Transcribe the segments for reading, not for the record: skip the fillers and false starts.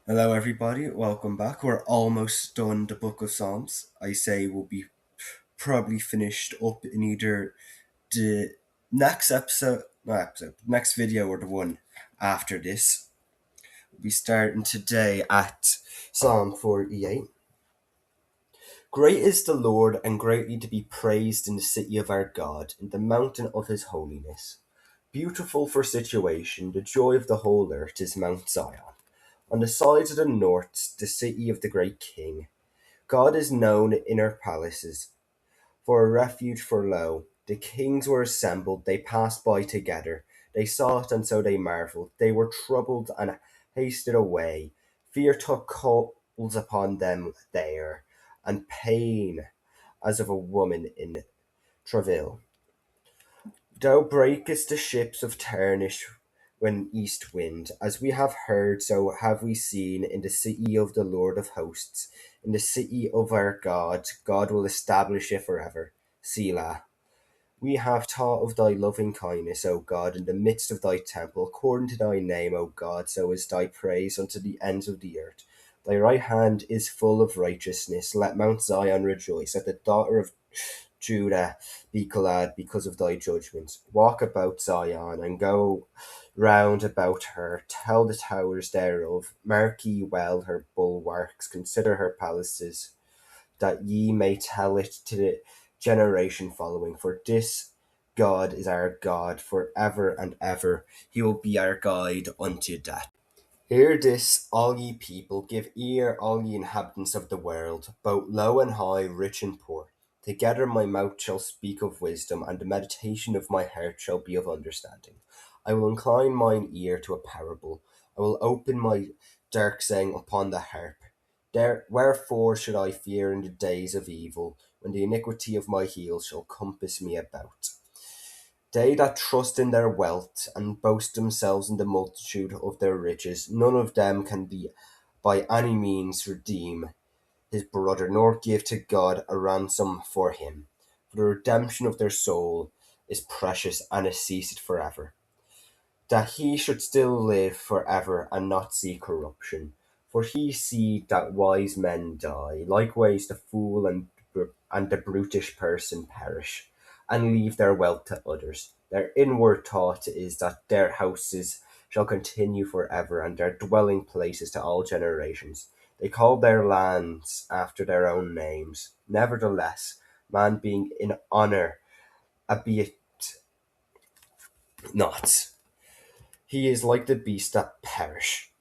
Hello, everybody. Welcome back. We're almost done the Book of Psalms. I say we'll be probably finished up in either the next video or the one after this. We'll be starting today at Psalm 48. Great is the Lord, and greatly to be praised in the city of our God, in the mountain of his holiness. Beautiful for situation, the joy of the whole earth is Mount Zion. On the sides of the north, the city of the great king. God is known in her palaces, for a refuge for lo. The kings were assembled, they passed by together. They saw it, and so they marveled. They were troubled and hasted away. Fear took hold upon them there, and pain as of a woman in travail. Thou breakest the ships of Tarshish when east wind. As we have heard, so have we seen in the city of the Lord of hosts. In the city of our God, God will establish it forever. Selah. We have taught of thy loving kindness, O God, in the midst of thy temple. According to thy name, O God, so is thy praise unto the ends of the earth. Thy right hand is full of righteousness. Let Mount Zion rejoice. Let the daughter of Judah, be glad because of thy judgments. Walk about Zion, and go round about her. Tell the towers thereof. Mark ye well her bulwarks. Consider her palaces, that ye may tell it to the generation following. For this God is our God for ever and ever. He will be our guide unto death. Hear this, all ye people, give ear, all ye inhabitants of the world, both low and high, rich and poor. Together my mouth shall speak of wisdom, and the meditation of my heart shall be of understanding. I will incline mine ear to a parable. I will open my dark saying upon the harp. Wherefore should I fear in the days of evil, when the iniquity of my heels shall compass me about? They that trust in their wealth, and boast themselves in the multitude of their riches, none of them can be by any means redeem his brother, nor give to God a ransom for him. For the redemption of their soul is precious, and it ceaseth forever. That he should still live forever, and not see corruption. For he see that wise men die, likewise the fool and the brutish person perish, and leave their wealth to others. Their inward thought is that their houses shall continue forever, and their dwelling places to all generations. They call their lands after their own names. Nevertheless, man being in honour, albeit not, he is like the beasts that perish.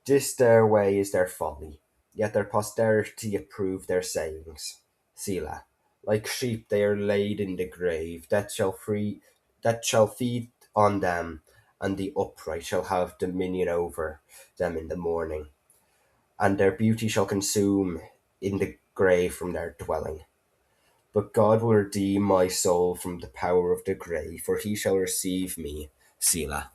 This their way is their folly, yet their posterity approve their sayings. Selah. Like sheep they are laid in the grave, that shall feed on them, and the upright shall have dominion over them in the morning, and their beauty shall consume in the grave from their dwelling. But God will redeem my soul from the power of the grave, for he shall receive me. Selah.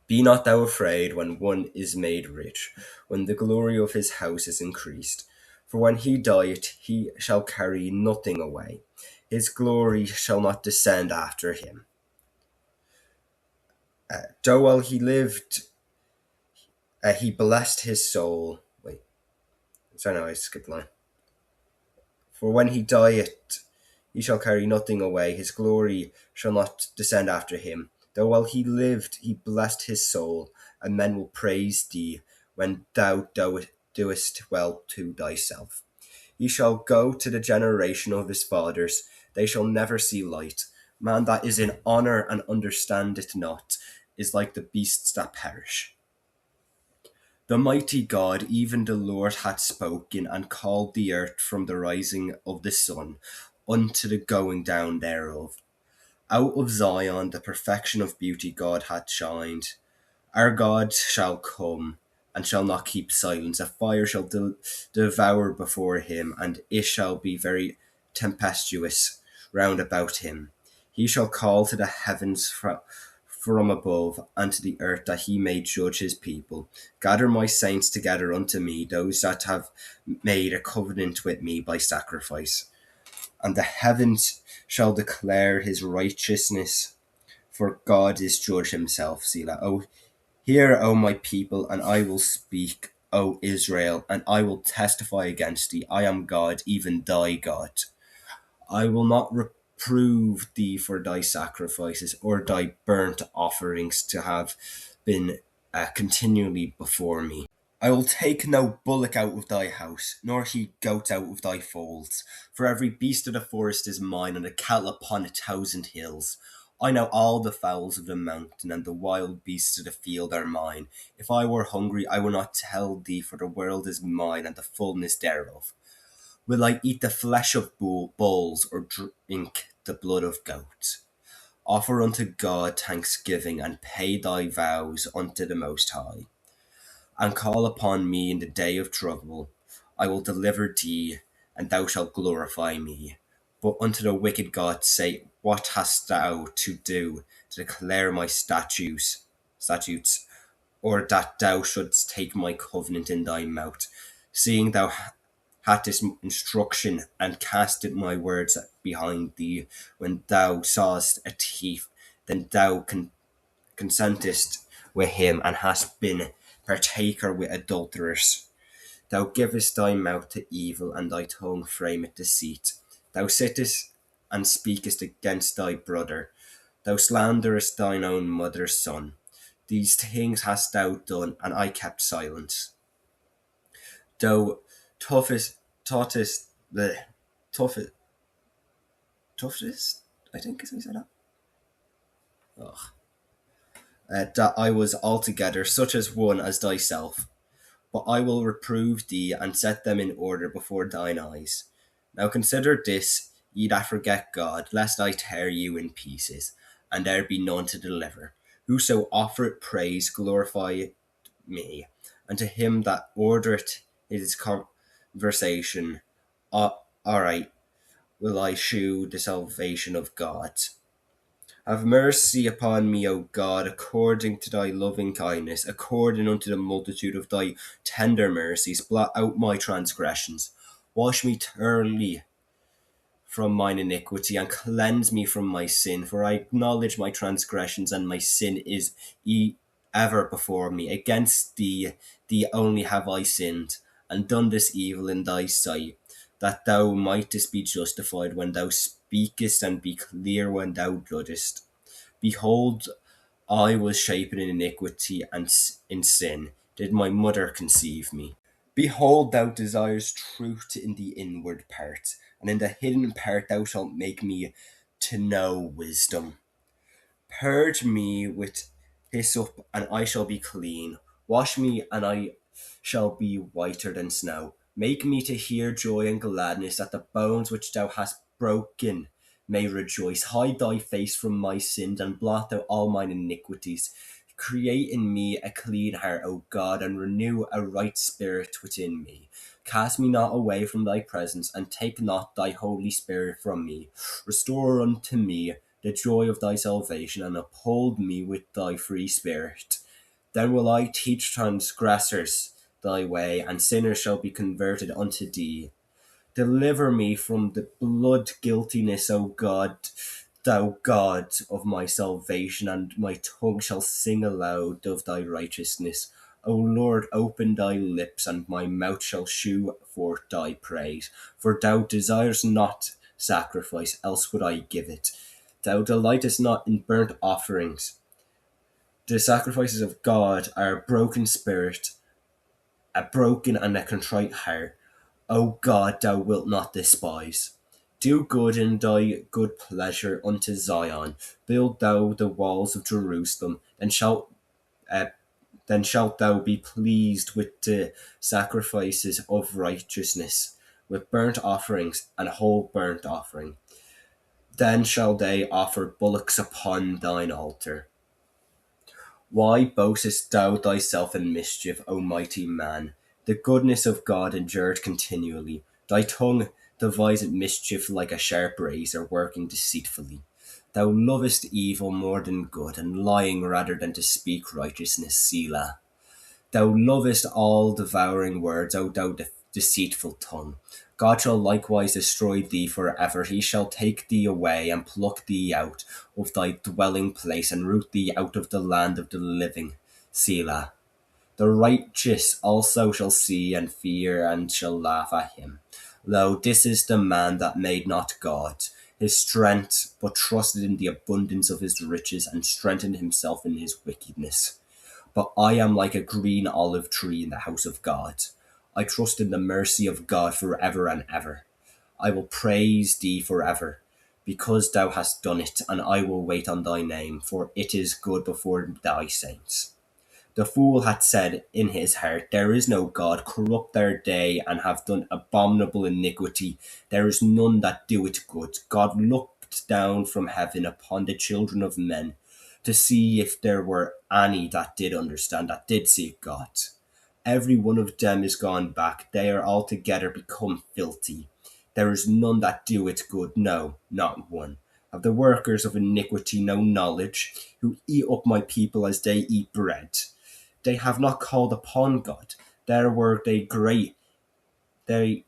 Be not thou afraid when one is made rich, when the glory of his house is increased. For when he dieth, he shall carry nothing away. His glory shall not descend after him. Though while he lived, he blessed his soul. Wait, sorry, no, I skipped line. For when he dieth, he shall carry nothing away. His glory shall not descend after him. Though while he lived, he blessed his soul, and men will praise thee when thou doest well to thyself. He shall go to the generation of his fathers. They shall never see light. Man that is in honour and understandeth not is like the beasts that perish. The mighty God, even the Lord, hath spoken, and called the earth from the rising of the sun unto the going down thereof. Out of Zion the perfection of beauty God hath shined. Our God shall come, and shall not keep silence. A fire shall devour before him, and it shall be very tempestuous round about him. He shall call to the heavens from above, and to the earth, that he may judge his people. Gather my saints together unto me, those that have made a covenant with me by sacrifice. And the heavens shall declare his righteousness, for God is judge himself. Selah. Oh, Hear, O my people, and I will speak, O Israel, and I will testify against thee. I am God, even thy God. I will not reprove thee for thy sacrifices or thy burnt offerings to have been continually before me. I will take no bullock out of thy house, nor he goat out of thy folds. For every beast of the forest is mine, and the cattle upon 1,000 hills. I know all the fowls of the mountain, and the wild beasts of the field are mine. If I were hungry, I would not tell thee, for the world is mine, and the fullness thereof. Will I eat the flesh of bulls, or drink the blood of goats? Offer unto God thanksgiving, and pay thy vows unto the Most High. And call upon me in the day of trouble. I will deliver thee, and thou shalt glorify me. But unto the wicked God say, what hast thou to do to declare my statutes, or that thou shouldst take my covenant in thy mouth, seeing thou hadst instruction, and casted my words behind thee? When thou sawest a thief, then thou consentest with him, and hast been partaker with adulterers. Thou givest thy mouth to evil, and thy tongue frameth deceit. Thou sittest and speakest against thy brother. Thou slanderest thine own mother's son. These things hast thou done, and I kept silence. Thou toughtest, I think is how you say that. That I was altogether such as one as thyself. But I will reprove thee, and set them in order before thine eyes. Now consider this, ye that forget God, lest I tear you in pieces, and there be none to deliver. Whoso offereth praise glorifieth me, and to him that ordereth his conversation aright will I shew the salvation of God. Have mercy upon me, O God, according to thy loving kindness, according unto the multitude of thy tender mercies. Blot out my transgressions. Wash me thoroughly from mine iniquity, and cleanse me from my sin. For I acknowledge my transgressions, and my sin is ever before me. Against thee only have I sinned, and done this evil in thy sight, that thou mightest be justified when thou speakest, and be clear when thou judgest. Behold, I was shapen in iniquity, and in sin did my mother conceive me. Behold, thou desirest truth in the inward part, and in the hidden part thou shalt make me to know wisdom. Purge me with hyssop, and I shall be clean. Wash me, and I shall be whiter than snow. Make me to hear joy and gladness, that the bones which thou hast broken may rejoice. Hide thy face from my sins, and blot out all mine iniquities. Create in me a clean heart, O God, and renew a right spirit within me. Cast me not away from thy presence, and take not thy Holy Spirit from me. Restore unto me the joy of thy salvation, and uphold me with thy free spirit. Then will I teach transgressors thy way, and sinners shall be converted unto thee. Deliver me from the blood guiltiness, O God, thou God of my salvation, and my tongue shall sing aloud of thy righteousness. O Lord, open thy lips, and my mouth shall shew forth thy praise. For thou desirest not sacrifice, else would I give it. Thou delightest not in burnt offerings. The sacrifices of God are a broken spirit, a broken and a contrite heart. O God, thou wilt not despise. Do good in thy good pleasure unto Zion. Build thou the walls of Jerusalem, then shalt thou be pleased with the sacrifices of righteousness, with burnt offerings and whole burnt offering. Then shall they offer bullocks upon thine altar. Why boastest thou thyself in mischief, O mighty man? The goodness of God endureth continually. Thy tongue deviseth mischief like a sharp razor, working deceitfully. Thou lovest evil more than good, and lying rather than to speak righteousness. Selah. Thou lovest all devouring words, O thou deceitful tongue. God shall likewise destroy thee for ever. He shall take thee away, and pluck thee out of thy dwelling place, and root thee out of the land of the living. Selah. The righteous also shall see and fear and shall laugh at him. Lo, this is the man that made not God his strength, but trusted in the abundance of his riches and strengthened himself in his wickedness. But I am like a green olive tree in the house of God. I trust in the mercy of God forever and ever. I will praise thee forever, because thou hast done it, and I will wait on thy name, for it is good before thy saints. The fool hath said in his heart, There is no God, corrupt their day, and have done abominable iniquity. There is none that doeth good. God looked down from heaven upon the children of men, to see if there were any that did understand, that did seek God. Every one of them is gone back, they are altogether become filthy. There is none that doeth good, no, not one. Of the workers of iniquity no knowledge, who eat up my people as they eat bread. They have not called upon God. There were they great. There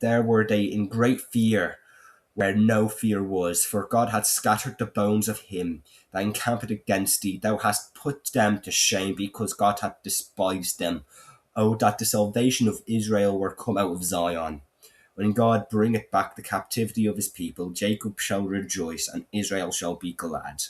were they in great fear, where no fear was. For God had scattered the bones of him that encamped against thee. Thou hast put them to shame, because God hath despised them. Oh, that the salvation of Israel were come out of Zion. When God bringeth back the captivity of his people, Jacob shall rejoice, and Israel shall be glad.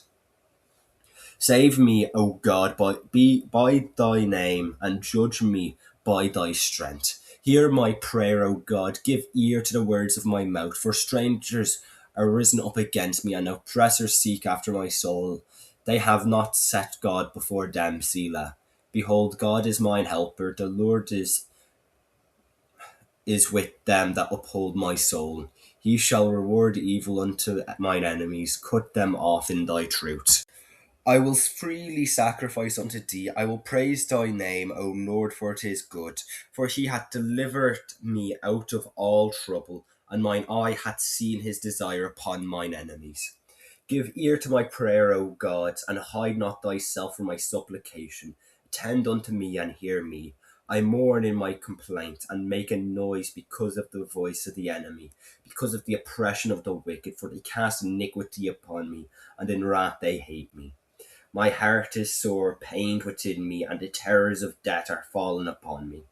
Save me, O God, by thy name, and judge me by thy strength. Hear my prayer, O God, give ear to the words of my mouth, for strangers are risen up against me, and oppressors seek after my soul. They have not set God before them, Selah. Behold, God is mine helper, the Lord is with them that uphold my soul. He shall reward evil unto mine enemies, cut them off in thy truth. I will freely sacrifice unto thee. I will praise thy name, O Lord, for it is good. For he hath delivered me out of all trouble, and mine eye hath seen his desire upon mine enemies. Give ear to my prayer, O God, and hide not thyself from my supplication. Attend unto me and hear me. I mourn in my complaint, and make a noise because of the voice of the enemy, because of the oppression of the wicked, for they cast iniquity upon me, and in wrath they hate me. My heart is sore pained within me, and the terrors of death are fallen upon me.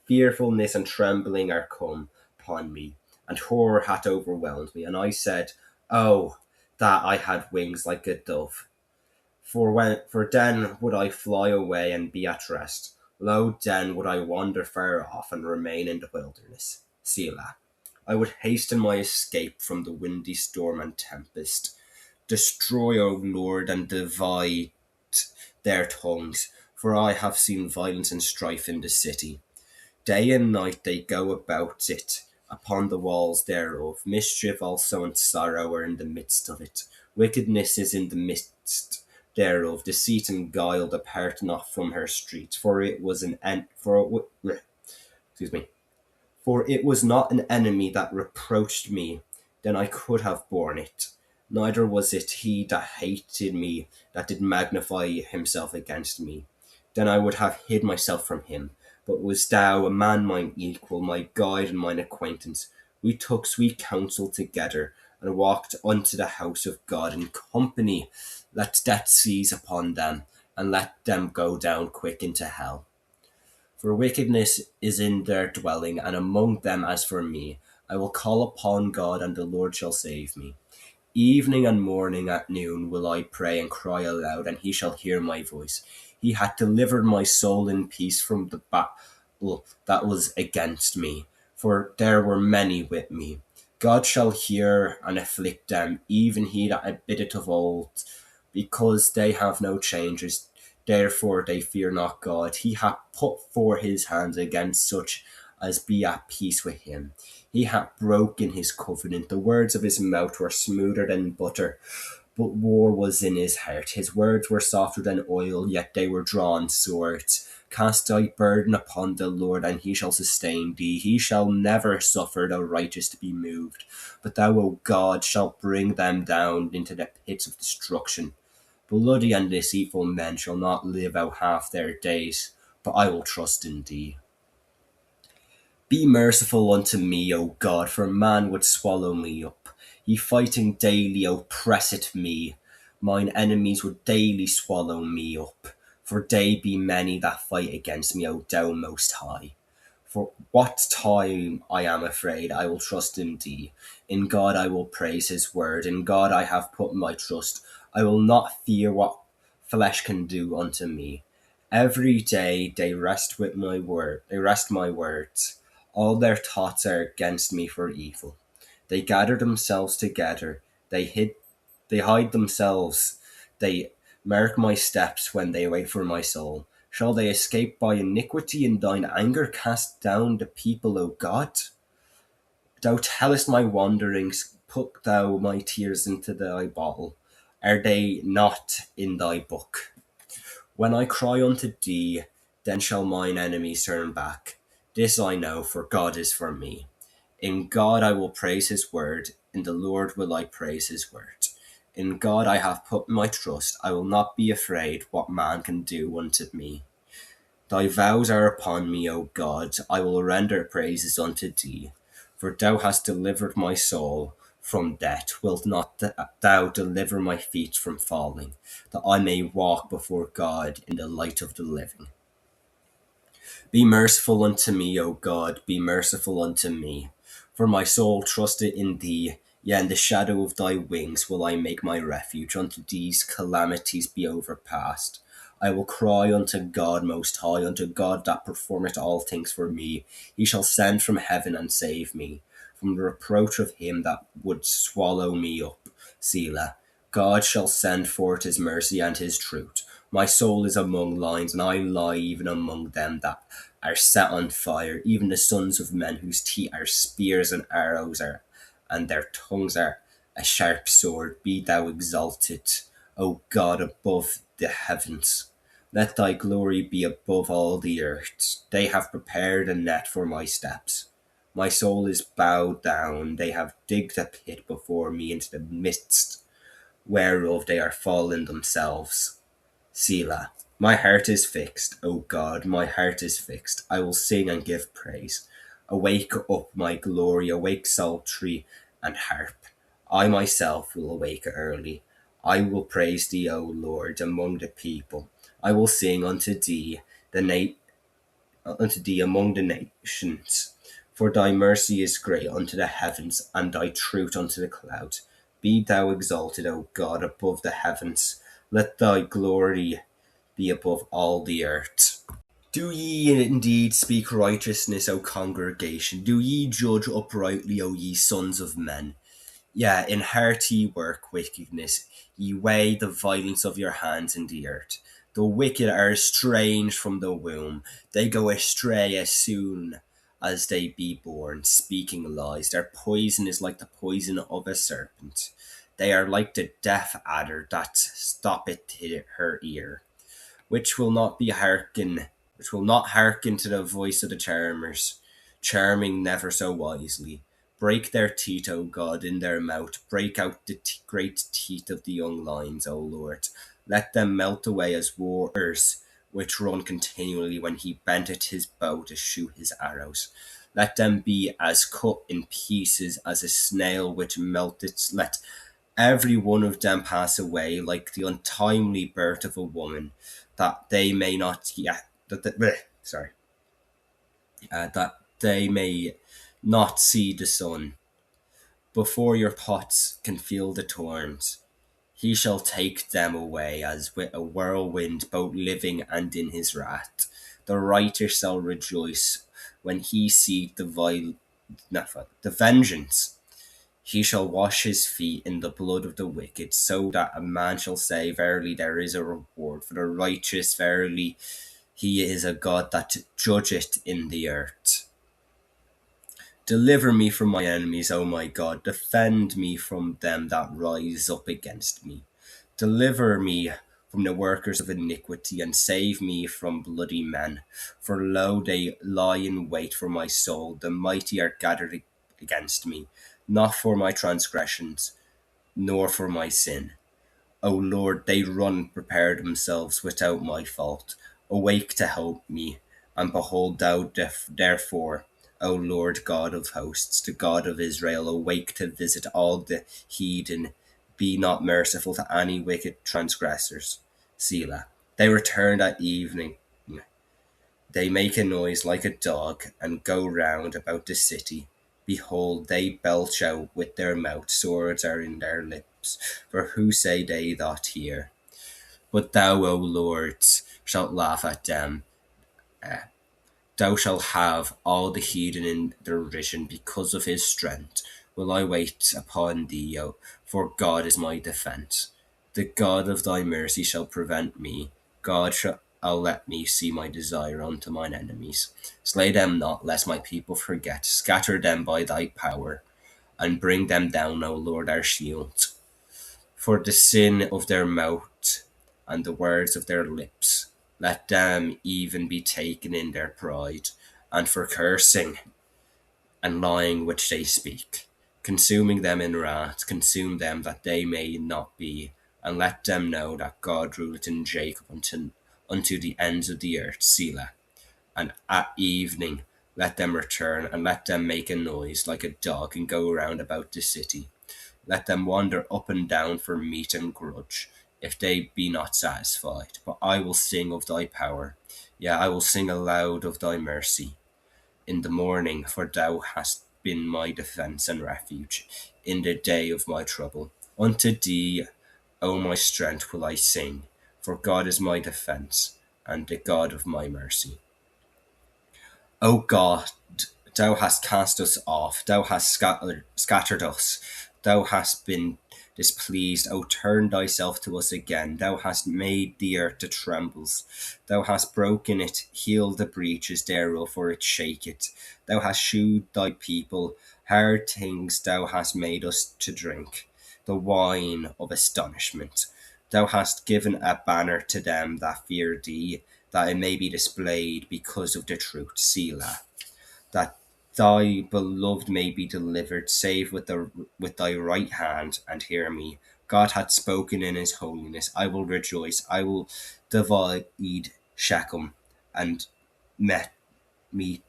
Fearfulness and trembling are come upon me, and horror hath overwhelmed me. And I said, Oh, that I had wings like a dove! For then would I fly away and be at rest. Lo, then would I wander far off and remain in the wilderness. Selah. I would hasten my escape from the windy storm and tempest. Destroy, O Lord, and divide their tongues, for I have seen violence and strife in the city. Day and night they go about it, upon the walls thereof. Mischief also and sorrow are in the midst of it. Wickedness is in the midst thereof. Deceit and guile depart not from her streets. For it was not an enemy that reproached me, then I could have borne it. Neither was it he that hated me that did magnify himself against me. Then I would have hid myself from him. But was thou, a man mine equal, my guide and mine acquaintance? We took sweet counsel together, and walked unto the house of God in company. Let death seize upon them, and let them go down quick into hell. For wickedness is in their dwelling, and among them as for me. I will call upon God, and the Lord shall save me. Evening and morning at noon will I pray and cry aloud, and he shall hear my voice. He hath delivered my soul in peace from the battle that was against me, for there were many with me. God shall hear and afflict them, even he that abideth of old, because they have no changes. Therefore they fear not God. He hath put forth his hands against such as be at peace with him. He hath broken his covenant. The words of his mouth were smoother than butter, but war was in his heart. His words were softer than oil, yet they were drawn swords. Cast thy burden upon the Lord, and he shall sustain thee. He shall never suffer the righteous to be moved, but thou, O God, shalt bring them down into the pits of destruction. Bloody and deceitful men shall not live out half their days, but I will trust in thee. Be merciful unto me, O God, for man would swallow me up. He fighting daily oppresseth me. Mine enemies would daily swallow me up. For they be many that fight against me, O thou most high. For what time I am afraid, I will trust in thee. In God I will praise his word. In God I have put my trust. I will not fear what flesh can do unto me. Every day they rest with my word. They rest my words. All their thoughts are against me for evil. They gather themselves together. They hide themselves. They mark my steps when they wait for my soul. Shall they escape by iniquity? In thine anger cast down the people, O God? Thou tellest my wanderings, put thou my tears into thy bottle. Are they not in thy book? When I cry unto thee, then shall mine enemies turn back. This I know, for God is for me. In God I will praise his word, in the Lord will I praise his word. In God I have put my trust, I will not be afraid what man can do unto me. Thy vows are upon me, O God, I will render praises unto thee. For thou hast delivered my soul from death. Wilt not thou deliver my feet from falling, that I may walk before God in the light of the living? Be merciful unto me, O God, be merciful unto me. For my soul trusted in thee, yea, in the shadow of thy wings will I make my refuge. Unto these calamities be overpast. I will cry unto God most high, unto God that performeth all things for me. He shall send from heaven and save me, from the reproach of him that would swallow me up. Selah. God shall send forth his mercy and his truth. My soul is among lions, and I lie even among them that are set on fire, even the sons of men whose teeth are spears and arrows are, and their tongues are a sharp sword. Be thou exalted, O God, above the heavens. Let thy glory be above all the earth. They have prepared a net for my steps. My soul is bowed down. They have digged a pit before me into the midst whereof they are fallen themselves. Selah. My heart is fixed, O God, my heart is fixed. I will sing and give praise. Awake up, my glory, awake psaltery and harp. I myself will awake early. I will praise thee, O Lord, among the people. I will sing unto thee, unto thee among the nations. For thy mercy is great unto the heavens, and thy truth unto the clouds. Be thou exalted, O God, above the heavens. Let thy glory be above all the earth. Do ye indeed speak righteousness, O congregation? Do ye judge uprightly, O ye sons of men? Yeah, in heart ye work wickedness, ye weigh the violence of your hands in the earth. The wicked are estranged from the womb, they go astray as soon as they be born, speaking lies. Their poison is like the poison of a serpent. They are like the deaf adder that stoppeth her ear, which will not hearken to the voice of the charmers, charming never so wisely. Break their teeth, O God, in their mouth. Break out the great teeth of the young lions, O Lord. Let them melt away as waters which run continually when he benteth his bow to shoot his arrows. Let them be as cut in pieces as a snail which melteth. Let every one of them pass away like the untimely birth of a woman, that they may not yet that they may not see the sun before your pots can feel the thorns. He shall take them away as with a whirlwind, both living and in his wrath. The righteous shall rejoice when he see the vengeance. He shall wash his feet in the blood of the wicked, so that a man shall say, verily there is a reward for the righteous. Verily he is a God that judgeth in the earth. Deliver me from my enemies, O my God. Defend me from them that rise up against me. Deliver me from the workers of iniquity, and save me from bloody men. For lo, they lie in wait for my soul. The mighty are gathered against me, not for my transgressions, nor for my sin. O Lord, they run and prepare themselves without my fault. Awake to help me, and behold thou therefore, O Lord God of hosts, the God of Israel, awake to visit all the heathen. Be not merciful to any wicked transgressors. Selah. They returned at evening. They make a noise like a dog, and go round about the city. Behold, they belch out with their mouth, swords are in their lips. For who say they that hear? But thou, O Lord, shalt laugh at them. Thou shalt have all the heathen in derision because of his strength. Will I wait upon thee, for God is my defence. The God of thy mercy shall prevent me. God shall let me see my desire unto mine enemies. Slay them not, lest my people forget. Scatter them by thy power, and bring them down, O Lord, our shield. For the sin of their mouth and the words of their lips, let them even be taken in their pride, and for cursing and lying which they speak. Consuming them in wrath, consume them that they may not be, and let them know that God ruleth in Jacob unto the ends of the earth, Selah. And at evening let them return, and let them make a noise like a dog, and go round about the city. Let them wander up and down for meat and grudge, if they be not satisfied. But I will sing of thy power. Yea, I will sing aloud of thy mercy in the morning, for thou hast been my defence and refuge in the day of my trouble. Unto thee, O my strength, will I sing, for God is my defence and the God of my mercy. O God, thou hast cast us off, thou hast scattered us, thou hast been displeased. O turn thyself to us again. Thou hast made the earth to trembles. Thou hast broken it, heal the breaches thereof, for it shaketh. Thou hast shewed thy people hard things. Thou hast made us to drink the wine of astonishment. Thou hast given a banner to them that fear thee, that it may be displayed because of the truth, Selah. That thy beloved may be delivered, save with thy right hand, and hear me. God hath spoken in his holiness. I will rejoice. I will divide Shechem, and mete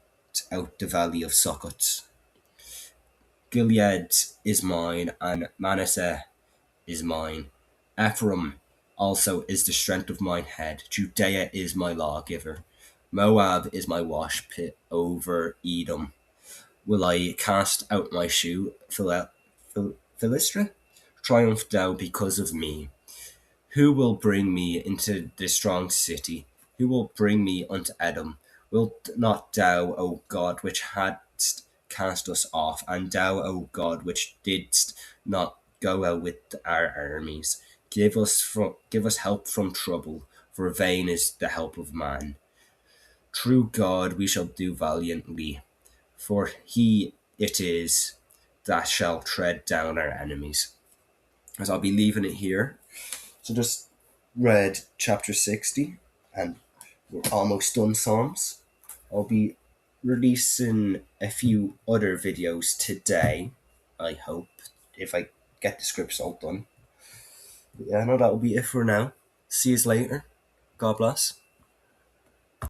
out the valley of Succoth. Gilead is mine, and Manasseh is mine. Ephraim also is the strength of mine head. Judea is my lawgiver. Moab is my wash pit over Edom. Will I cast out my shoe, Philistia? Triumph thou because of me. Who will bring me into the strong city? Who will bring me unto Edom? Wilt not thou, O God, which hadst cast us off, and thou, O God, which didst not go out with our armies, give us help from trouble, for vain is the help of man. True God, we shall do valiantly, for he it is that shall tread down our enemies. As I'll be leaving it here. So just read chapter 60, and we're almost done Psalms. I'll be releasing a few other videos today, I hope, if I get the scripts all done. But yeah, no, that'll be it for now. See you later. God bless.